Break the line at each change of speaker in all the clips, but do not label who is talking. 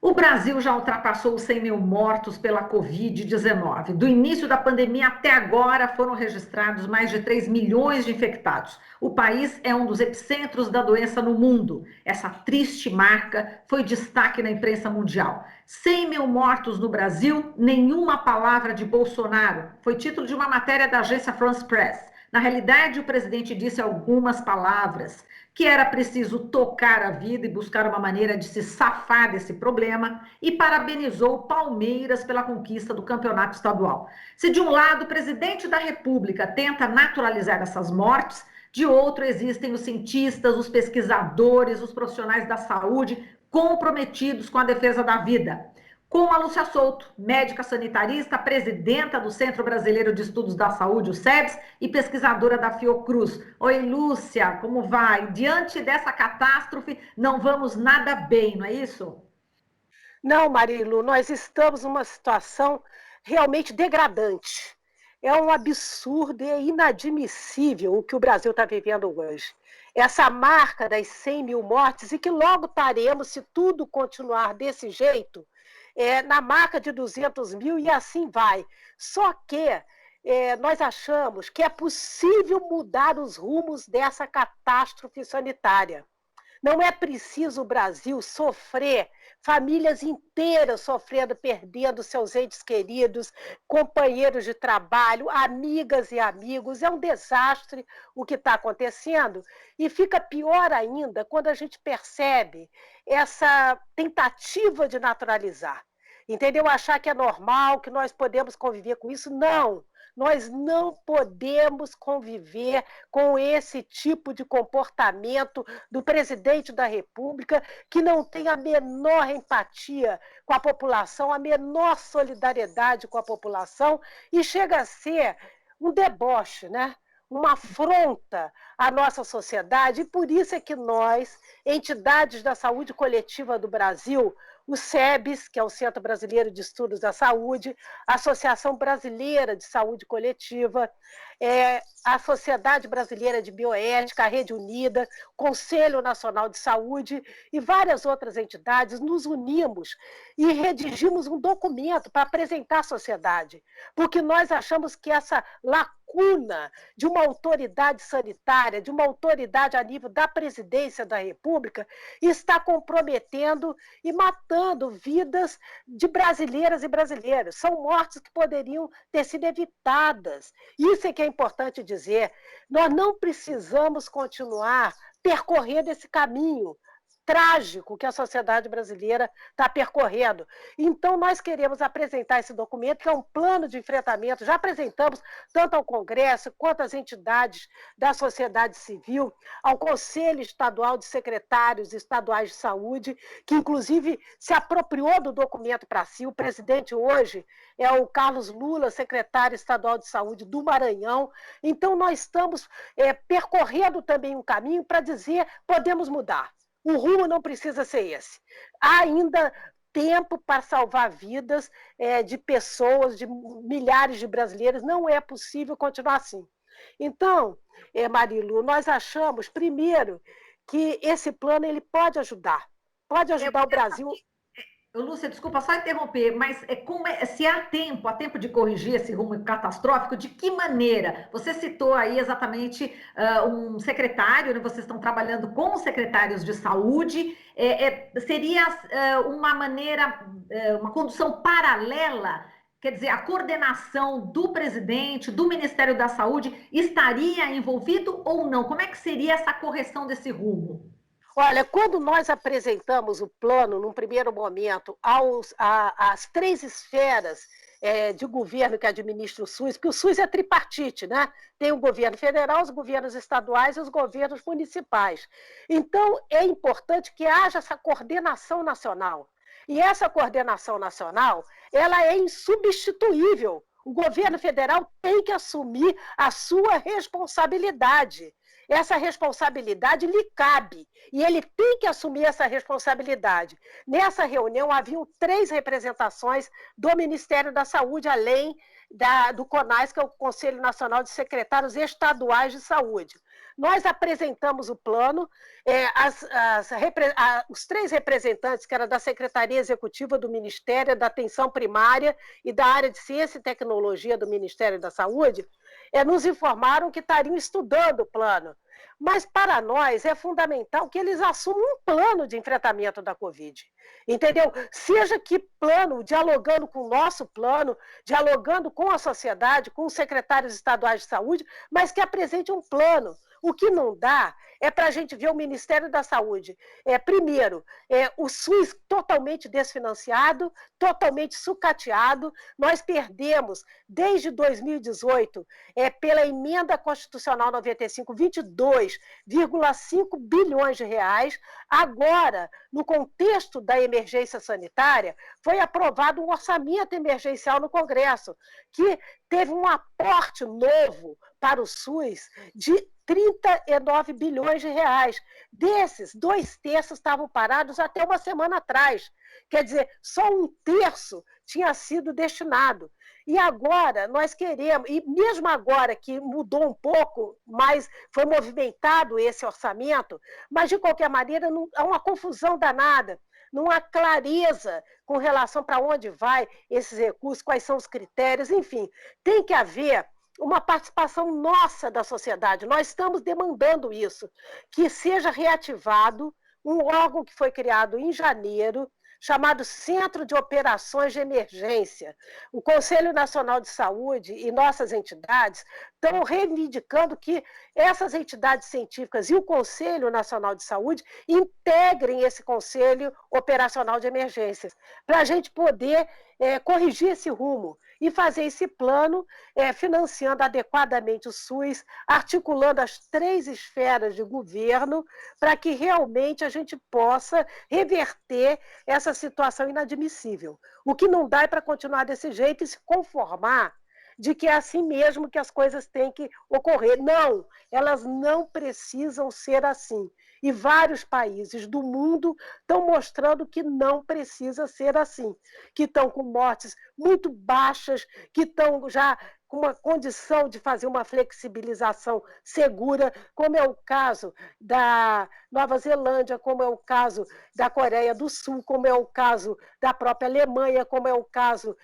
O Brasil já ultrapassou os 100 mil mortos pela Covid-19. Do início da pandemia até agora foram registrados mais de 3 milhões de infectados. O país é um dos epicentros da doença no mundo. Essa triste marca foi destaque na imprensa mundial. 100 mil mortos no Brasil, nenhuma palavra de Bolsonaro. Foi título de uma matéria da agência France Press. Na realidade, o presidente disse algumas palavras, que era preciso tocar a vida e buscar uma maneira de se safar desse problema, e parabenizou o Palmeiras pela conquista do campeonato estadual. Se de um lado o presidente da República tenta naturalizar essas mortes, de outro existem os cientistas, os pesquisadores, os profissionais da saúde comprometidos com a defesa da vida. Com a Lúcia Souto, médica sanitarista, presidenta do Centro Brasileiro de Estudos da Saúde, o SEBS, e pesquisadora da Fiocruz. Oi, Lúcia, como vai? Diante dessa catástrofe, não vamos nada bem, não é isso?
Não, Marilu, nós estamos numa situação realmente degradante. É um absurdo e é inadmissível o que o Brasil está vivendo hoje. Essa marca das 100 mil mortes, e que logo estaremos, se tudo continuar desse jeito, na marca de 200 mil e assim vai. Só que nós achamos que é possível mudar os rumos dessa catástrofe sanitária. Não é preciso o Brasil sofrer, famílias inteiras sofrendo, perdendo seus entes queridos, companheiros de trabalho, amigas e amigos. É um desastre o que está acontecendo. E fica pior ainda quando a gente percebe essa tentativa de naturalizar. Entendeu? Achar que é normal, que nós podemos conviver com isso. Não. Nós não podemos conviver com esse tipo de comportamento do presidente da República, que não tem a menor empatia com a população, a menor solidariedade com a população, e chega a ser um deboche, né? Uma afronta à nossa sociedade, e por isso é que nós, entidades da saúde coletiva do Brasil, o SEBS, que é o Centro Brasileiro de Estudos da Saúde, a Associação Brasileira de Saúde Coletiva, a Sociedade Brasileira de Bioética, a Rede Unida, Conselho Nacional de Saúde e várias outras entidades, nos unimos e redigimos um documento para apresentar à sociedade, porque nós achamos que essa lacuna de uma autoridade sanitária, de uma autoridade a nível da presidência da República, está comprometendo e matando vidas de brasileiras e brasileiros. São mortes que poderiam ter sido evitadas. Isso é que é importante dizer. Nós não precisamos continuar percorrendo esse caminho trágico que a sociedade brasileira está percorrendo. Então, nós queremos apresentar esse documento, que é um plano de enfrentamento, já apresentamos tanto ao Congresso quanto às entidades da sociedade civil, ao Conselho Estadual de Secretários Estaduais de Saúde, que inclusive se apropriou do documento para si. O presidente hoje é o Carlos Lula, secretário estadual de saúde do Maranhão. Então, nós estamos percorrendo também um caminho para dizer: podemos mudar. O rumo não precisa ser esse. Há ainda tempo para salvar vidas de pessoas, de milhares de brasileiros. Não é possível continuar assim. Então, Marilu, nós achamos, primeiro, que esse plano ele pode ajudar o Brasil.
Lúcia, desculpa só interromper, mas se há tempo de corrigir esse rumo catastrófico, de que maneira? Você citou aí exatamente um secretário, né? Vocês estão trabalhando com os secretários de saúde. Seria uma maneira, uma condução paralela? Quer dizer, a coordenação do presidente, do Ministério da Saúde, estaria envolvido ou não? Como é que seria essa correção desse rumo?
Olha, quando nós apresentamos o plano, num primeiro momento, às três esferas de governo que administra o SUS, porque o SUS é tripartite, né? Tem o governo federal, os governos estaduais e os governos municipais. Então, é importante que haja essa coordenação nacional. E essa coordenação nacional, ela é insubstituível. O governo federal tem que assumir a sua responsabilidade. Essa responsabilidade lhe cabe, e ele tem que assumir essa responsabilidade. Nessa reunião, haviam 3 representações do Ministério da Saúde, além do CONAS, que é o Conselho Nacional de Secretários Estaduais de Saúde. Nós apresentamos o plano, os 3 representantes, que eram da Secretaria Executiva do Ministério, da Atenção Primária e da área de Ciência e Tecnologia do Ministério da Saúde, nos informaram que estariam estudando o plano. Mas, para nós, é fundamental que eles assumam um plano de enfrentamento da Covid. Entendeu? Seja que plano, dialogando com o nosso plano, dialogando com a sociedade, com os secretários estaduais de saúde, mas que apresente um plano. O que não dá é para a gente ver o Ministério da Saúde, primeiro, o SUS totalmente desfinanciado, totalmente sucateado. Nós perdemos, desde 2018, pela emenda constitucional 95, 22,5 bilhões de reais. Agora, no contexto da emergência sanitária, foi aprovado um orçamento emergencial no Congresso, que teve um aporte novo para o SUS de 39 bilhões de reais. Desses, 2/3 estavam parados até uma semana atrás. Quer dizer, só 1/3 tinha sido destinado. E agora nós queremos, e mesmo agora que mudou um pouco, mas foi movimentado esse orçamento, mas de qualquer maneira não, há uma confusão danada. Não há clareza com relação para onde vai esses recursos, quais são os critérios, enfim. Tem que haver uma participação nossa da sociedade. Nós estamos demandando isso, que seja reativado um órgão que foi criado em janeiro, chamado Centro de Operações de Emergência. O Conselho Nacional de Saúde e nossas entidades estão reivindicando que essas entidades científicas e o Conselho Nacional de Saúde integrem esse Conselho Operacional de Emergências, para a gente poder corrigir esse rumo e fazer esse plano, financiando adequadamente o SUS, articulando as 3 esferas de governo, para que realmente a gente possa reverter essa situação inadmissível. O que não dá é para continuar desse jeito e se conformar de que é assim mesmo que as coisas têm que ocorrer. Não, elas não precisam ser assim. E vários países do mundo estão mostrando que não precisa ser assim, que estão com mortes muito baixas, que estão já com uma condição de fazer uma flexibilização segura, como é o caso da Nova Zelândia, como é o caso da Coreia do Sul, como é o caso da própria Alemanha, como é o caso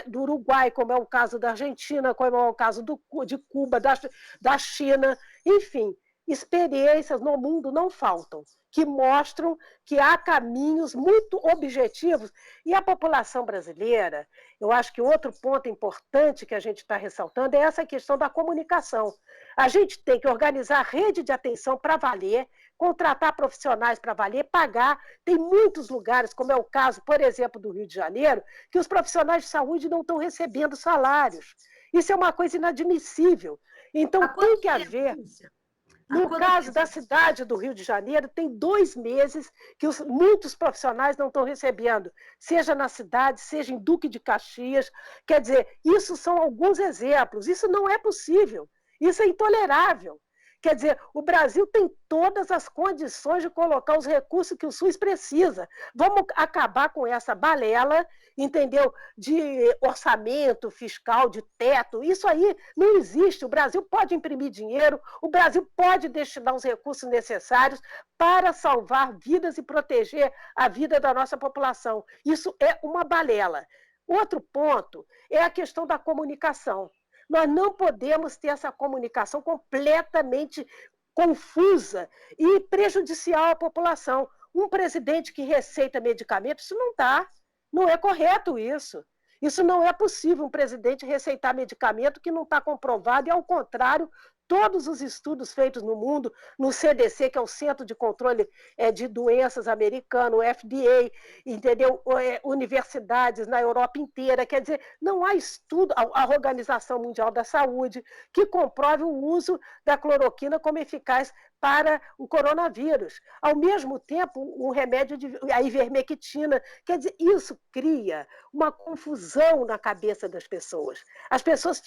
do Uruguai, como é o caso da Argentina, como é o caso de Cuba, da China, enfim. Experiências no mundo não faltam, que mostram que há caminhos muito objetivos. E a população brasileira, eu acho que outro ponto importante que a gente está ressaltando é essa questão da comunicação. A gente tem que organizar rede de atenção para valer, contratar profissionais para valer, pagar. Tem muitos lugares, como é o caso, por exemplo, do Rio de Janeiro, que os profissionais de saúde não estão recebendo salários. Isso é uma coisa inadmissível. Então, tem que haver... No caso da cidade do Rio de Janeiro, tem 2 meses que muitos profissionais não estão recebendo, seja na cidade, seja em Duque de Caxias. Quer dizer, isso são alguns exemplos. Isso não é possível. Isso é intolerável. Quer dizer, o Brasil tem todas as condições de colocar os recursos que o SUS precisa. Vamos acabar com essa balela, entendeu? De orçamento fiscal, de teto. Isso aí não existe. O Brasil pode imprimir dinheiro, o Brasil pode destinar os recursos necessários para salvar vidas e proteger a vida da nossa população. Isso é uma balela. Outro ponto é a questão da comunicação. Nós não podemos ter essa comunicação completamente confusa e prejudicial à população. Um presidente que receita medicamentos, isso não dá. Não é correto isso. Isso não é possível, um presidente receitar medicamento que não está comprovado, e, ao contrário, todos os estudos feitos no mundo, no CDC, que é o Centro de Controle de Doenças americano, o FDA, entendeu? Universidades na Europa inteira, quer dizer, não há estudo, a Organização Mundial da Saúde, que comprove o uso da cloroquina como eficaz para o coronavírus. Ao mesmo tempo, um remédio, a ivermectina, quer dizer, isso cria uma confusão na cabeça das pessoas. As pessoas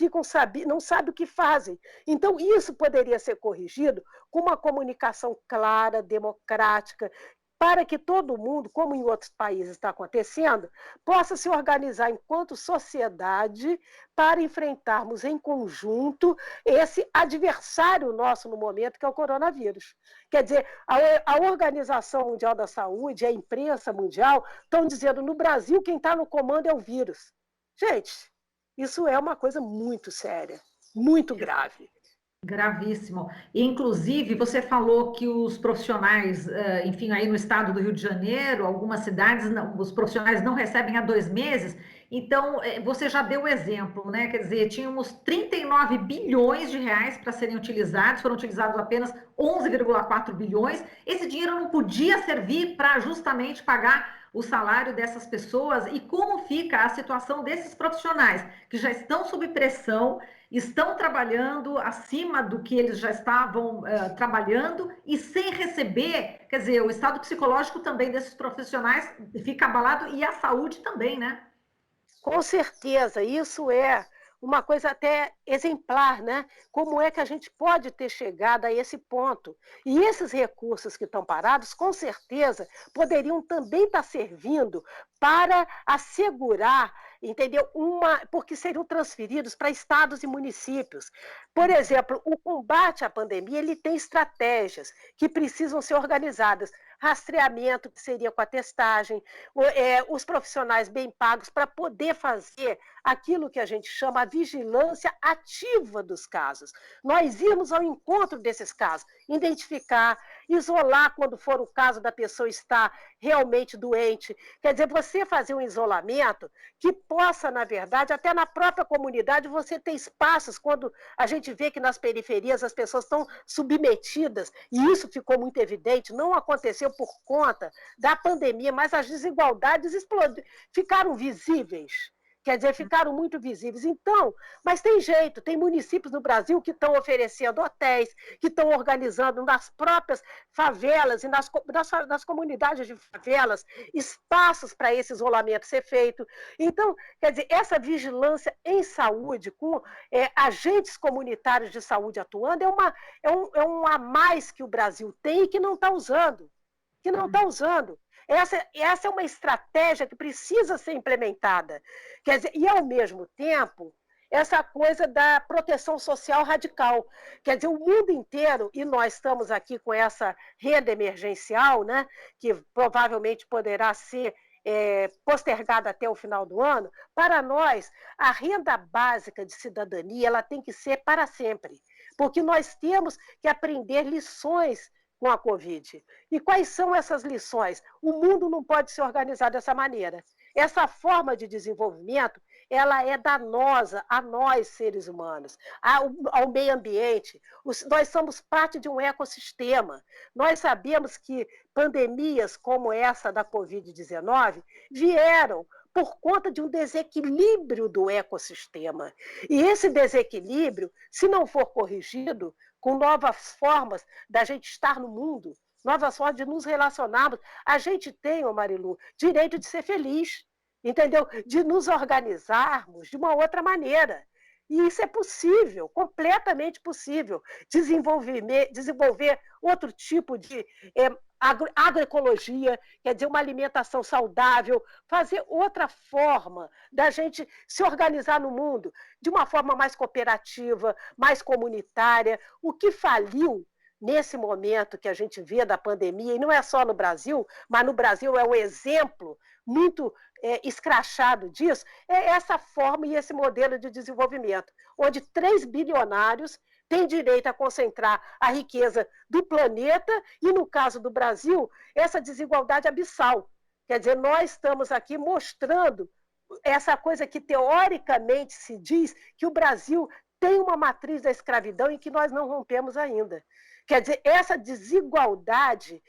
não sabem o que fazem. Então, isso poderia ser corrigido com uma comunicação clara, democrática, para que todo mundo, como em outros países está acontecendo, possa se organizar enquanto sociedade para enfrentarmos em conjunto esse adversário nosso no momento, que é o coronavírus. Quer dizer, a Organização Mundial da Saúde, a imprensa mundial, estão dizendo, no Brasil, quem está no comando é o vírus. Gente, isso é uma coisa muito séria, muito grave.
Gravíssimo. E, inclusive, você falou que os profissionais, enfim, aí no estado do Rio de Janeiro, algumas cidades, os profissionais não recebem há 2 meses. Então, você já deu o exemplo, né? Quer dizer, tínhamos 39 bilhões de reais para serem utilizados, foram utilizados apenas 11,4 bilhões. Esse dinheiro não podia servir para justamente pagar o salário dessas pessoas. E como fica a situação desses profissionais que já estão sob pressão, estão trabalhando acima do que eles já estavam trabalhando e sem receber, quer dizer, o estado psicológico também desses profissionais fica abalado e a saúde também, né?
Com certeza, isso é uma coisa até exemplar, né? Como é que a gente pode ter chegado a esse ponto? E esses recursos que estão parados, com certeza, poderiam também estar servindo para assegurar, entendeu? Porque seriam transferidos para estados e municípios. Por exemplo, o combate à pandemia, ele tem estratégias que precisam ser organizadas. Rastreamento, que seria com a testagem, os profissionais bem pagos para poder fazer aquilo que a gente chama a vigilância ativa dos casos. Nós irmos ao encontro desses casos, identificar, isolar quando for o caso da pessoa estar realmente doente. Quer dizer, você fazer um isolamento que possa, na verdade, até na própria comunidade, você ter espaços quando a gente vê que nas periferias as pessoas estão submetidas, e isso ficou muito evidente, não aconteceu por conta da pandemia, mas as desigualdades ficaram visíveis. Quer dizer, ficaram muito visíveis. Então, mas tem jeito, tem municípios no Brasil que estão oferecendo hotéis, que estão organizando nas próprias favelas e nas comunidades de favelas espaços para esse isolamento ser feito. Então, quer dizer, essa vigilância em saúde, com agentes comunitários de saúde atuando, é um a mais que o Brasil tem e que não está usando. Que não está usando. Essa é uma estratégia que precisa ser implementada. Quer dizer, e, ao mesmo tempo, essa coisa da proteção social radical. Quer dizer, o mundo inteiro, e nós estamos aqui com essa renda emergencial, né, que provavelmente poderá ser postergada até o final do ano, para nós, a renda básica de cidadania ela tem que ser para sempre. Porque nós temos que aprender lições com a Covid. E quais são essas lições? O mundo não pode se organizar dessa maneira. Essa forma de desenvolvimento, ela é danosa a nós, seres humanos, ao meio ambiente. Nós somos parte de um ecossistema. Nós sabemos que pandemias como essa da Covid-19 vieram por conta de um desequilíbrio do ecossistema. E esse desequilíbrio, se não for corrigido, com novas formas da gente estar no mundo, novas formas de nos relacionarmos, a gente tem, Marilu, direito de ser feliz, entendeu? De nos organizarmos de uma outra maneira. E isso é possível, completamente possível. Desenvolver outro tipo de agroecologia, quer dizer, uma alimentação saudável, fazer outra forma da gente se organizar no mundo de uma forma mais cooperativa, mais comunitária. O que faliu nesse momento que a gente vê da pandemia, e não é só no Brasil, mas no Brasil é um exemplo muito escrachado disso, é essa forma e esse modelo de desenvolvimento, onde 3 bilionários têm direito a concentrar a riqueza do planeta e, no caso do Brasil, essa desigualdade abissal. Quer dizer, nós estamos aqui mostrando essa coisa que, teoricamente, se diz que o Brasil tem uma matriz da escravidão e que nós não rompemos ainda. Quer dizer, essa desigualdade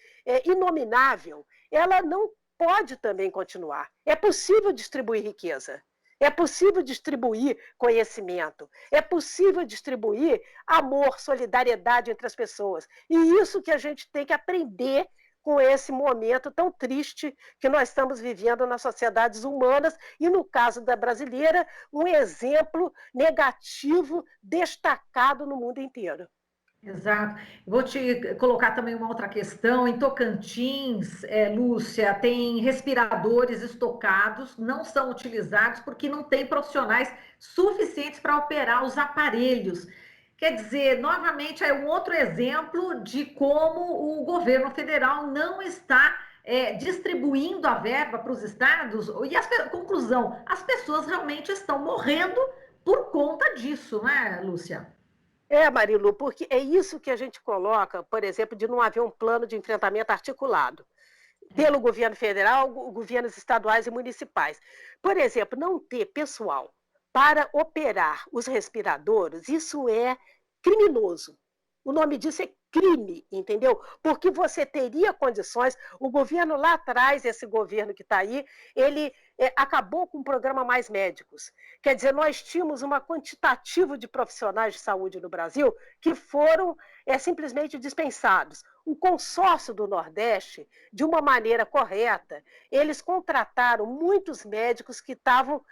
inominável, ela não pode também continuar. É possível distribuir riqueza. É possível distribuir conhecimento, é possível distribuir amor, solidariedade entre as pessoas. E isso que a gente tem que aprender com esse momento tão triste que nós estamos vivendo nas sociedades humanas e, no caso da brasileira, um exemplo negativo destacado no mundo inteiro.
Exato. Vou te colocar também uma outra questão. Em Tocantins, Lúcia, tem respiradores estocados, não são utilizados porque não tem profissionais suficientes para operar os aparelhos. Quer dizer, novamente, é um outro exemplo de como o governo federal não está distribuindo a verba para os estados. E a conclusão, as pessoas realmente estão morrendo por conta disso, né, Lúcia?
Marilu, porque é isso que a gente coloca, por exemplo, de não haver um plano de enfrentamento articulado pelo governo federal, governos estaduais e municipais. Por exemplo, não ter pessoal para operar os respiradores, isso é criminoso. O nome disso é crime, entendeu? Porque você teria condições, o governo lá atrás, esse governo que está aí, ele acabou com o programa Mais Médicos. Quer dizer, nós tínhamos uma quantitativo de profissionais de saúde no Brasil que foram simplesmente dispensados. O consórcio do Nordeste, de uma maneira correta, eles contrataram muitos médicos que estavam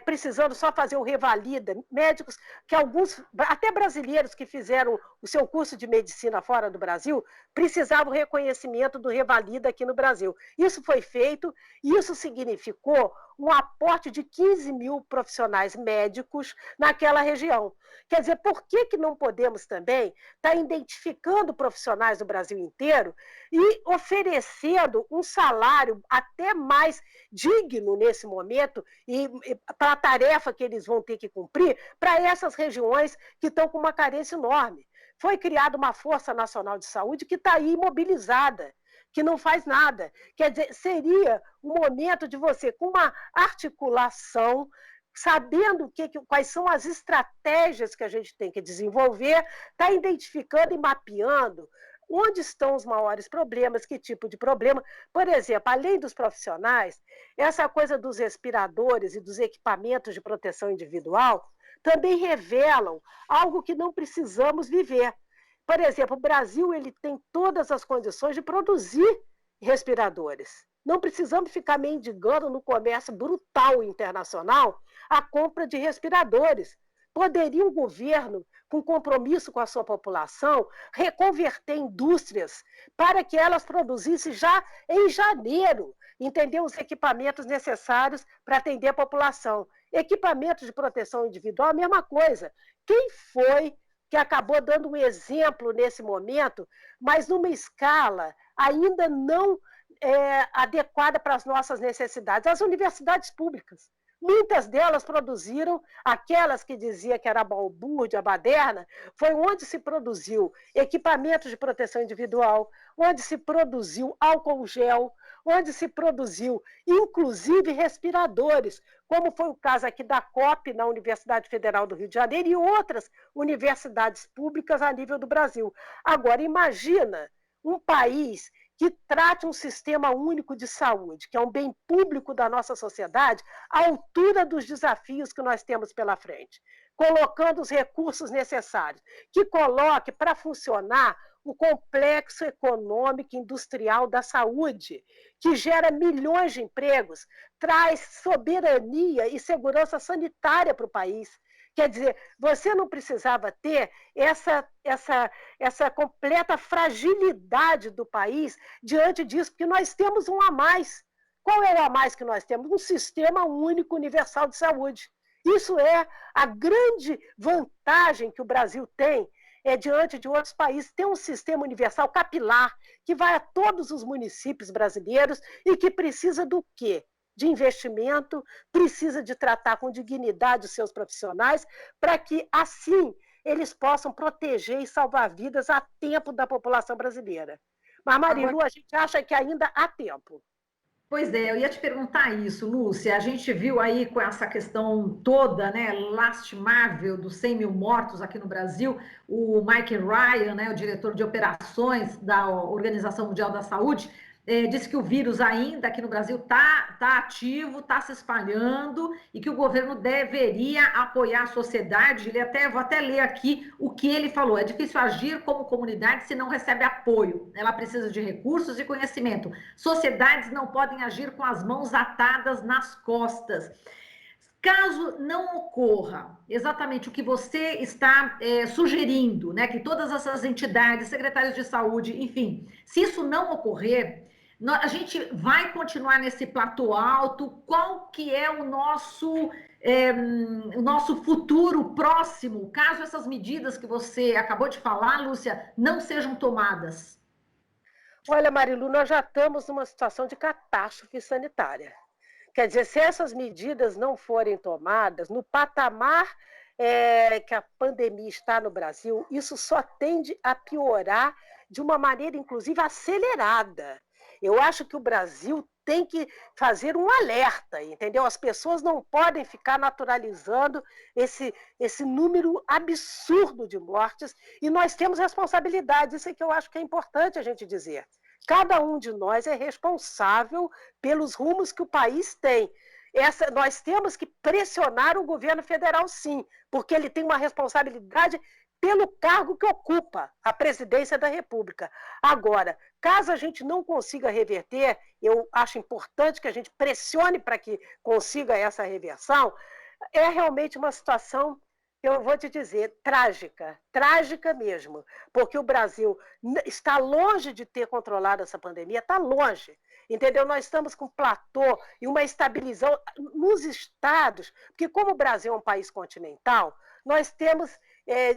precisando só fazer o revalida, médicos que alguns, até brasileiros que fizeram o seu curso de medicina fora do Brasil, precisavam reconhecimento do revalida aqui no Brasil. Isso foi feito, e isso significou um aporte de 15 mil profissionais médicos naquela região. Quer dizer, por que não podemos também estar identificando profissionais do Brasil inteiro e oferecendo um salário até mais digno nesse momento e para a tarefa que eles vão ter que cumprir para essas regiões que estão com uma carência enorme? Foi criada uma Força Nacional de Saúde que está aí imobilizada, que não faz nada. Quer dizer, seria o momento de você, com uma articulação, sabendo quais são as estratégias que a gente tem que desenvolver, está identificando e mapeando onde estão os maiores problemas, que tipo de problema. Por exemplo, além dos profissionais, essa coisa dos respiradores e dos equipamentos de proteção individual também revelam algo que não precisamos viver. Por exemplo, o Brasil ele tem todas as condições de produzir respiradores. Não precisamos ficar mendigando no comércio brutal internacional a compra de respiradores. Poderia o governo, com compromisso com a sua população, reconverter indústrias para que elas produzissem já em janeiro, entendeu? Os equipamentos necessários para atender a população. Equipamentos de proteção individual, a mesma coisa. Quem foi que acabou dando um exemplo nesse momento, mas numa escala ainda não adequada para as nossas necessidades? As universidades públicas. Muitas delas produziram, aquelas que dizia que era a balbúrdia, a baderna, foi onde se produziu equipamentos de proteção individual, onde se produziu álcool gel, onde se produziu, inclusive, respiradores, como foi o caso aqui da COP, na Universidade Federal do Rio de Janeiro, e outras universidades públicas a nível do Brasil. Agora, imagina um país que trate um sistema único de saúde, que é um bem público da nossa sociedade, à altura dos desafios que nós temos pela frente, colocando os recursos necessários, que coloque para funcionar o complexo econômico e industrial da saúde, que gera milhões de empregos, traz soberania e segurança sanitária para o país. Quer dizer, você não precisava ter essa completa fragilidade do país diante disso, porque nós temos um a mais. Qual é o a mais que nós temos? Um sistema único universal de saúde. Isso é a grande vantagem que o Brasil tem diante de outros países. Tem um sistema universal capilar que vai a todos os municípios brasileiros e que precisa do quê? De investimento, precisa de tratar com dignidade os seus profissionais, para que, assim, eles possam proteger e salvar vidas a tempo da população brasileira. Mas,
Agora,
Marilu, a gente acha que ainda há tempo.
pois é, eu ia te perguntar isso, Lúcia. A gente viu aí com essa questão toda, né, lastimável dos 100 mil mortos aqui no Brasil, o Mike Ryan, né, o diretor de operações da Organização Mundial da Saúde, disse que o vírus ainda aqui no Brasil tá ativo, está se espalhando e que o governo deveria apoiar a sociedade. Vou até ler aqui o que ele falou. É difícil agir como comunidade se não recebe apoio. Ela precisa de recursos e conhecimento. Sociedades não podem agir com as mãos atadas nas costas. Caso não ocorra exatamente o que você está sugerindo, né, que todas essas entidades, secretários de saúde, enfim, se isso não ocorrer, a gente vai continuar nesse platô alto? Qual que é o nosso futuro próximo, caso essas medidas que você acabou de falar, Lúcia, não sejam tomadas?
Olha, Marilu, nós já estamos numa situação de catástrofe sanitária. Quer dizer, se essas medidas não forem tomadas, no patamar que a pandemia está no Brasil, isso só tende a piorar de uma maneira, inclusive, acelerada. Eu acho que o Brasil tem que fazer um alerta, entendeu? As pessoas não podem ficar naturalizando esse número absurdo de mortes e nós temos responsabilidade. Isso é que eu acho que é importante a gente dizer. Cada um de nós é responsável pelos rumos que o país tem. Nós temos que pressionar o governo federal, sim, porque ele tem uma responsabilidade pelo cargo que ocupa, a presidência da República. Agora, caso a gente não consiga reverter, eu acho importante que a gente pressione para que consiga essa reversão, é realmente uma situação, eu vou te dizer, trágica, trágica mesmo, porque o Brasil está longe de ter controlado essa pandemia, está longe, entendeu? Nós estamos com platô e uma estabilização nos estados, porque como o Brasil é um país continental, nós temos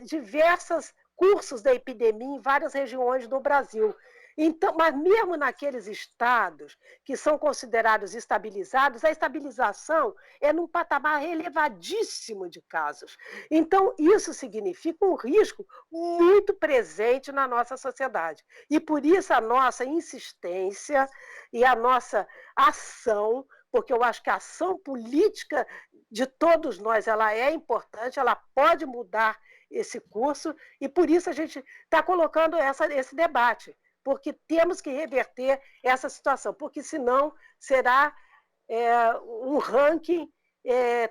diversos cursos da epidemia em várias regiões do Brasil. Então, mas mesmo naqueles estados que são considerados estabilizados, a estabilização é num patamar elevadíssimo de casos. Então, isso significa um risco muito presente na nossa sociedade. E por isso a nossa insistência e a nossa ação, porque eu acho que a ação política de todos nós ela é importante, ela pode mudar esse curso, e por isso a gente está colocando esse debate, porque temos que reverter essa situação, porque senão será um ranking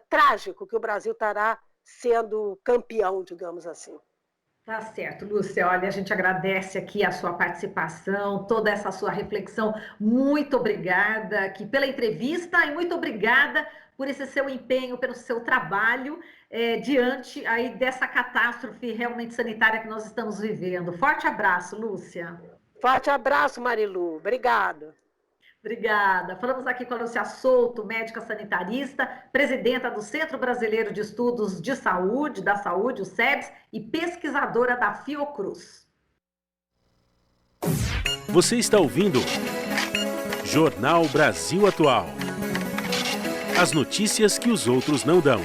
trágico que o Brasil estará sendo campeão, digamos assim.
Tá certo, Lúcia. Olha, a gente agradece aqui a sua participação, toda essa sua reflexão. Muito obrigada aqui pela entrevista e muito obrigada por esse seu empenho, pelo seu trabalho diante aí dessa catástrofe realmente sanitária que nós estamos vivendo. Forte abraço, Lúcia.
Forte abraço, Marilu. Obrigado.
Obrigada. Falamos aqui com a Lúcia Souto, médica sanitarista, presidenta do Centro Brasileiro de Estudos de Saúde, da Saúde, o SEBS, e pesquisadora da Fiocruz.
Você está ouvindo Jornal Brasil Atual. As notícias que os outros não dão.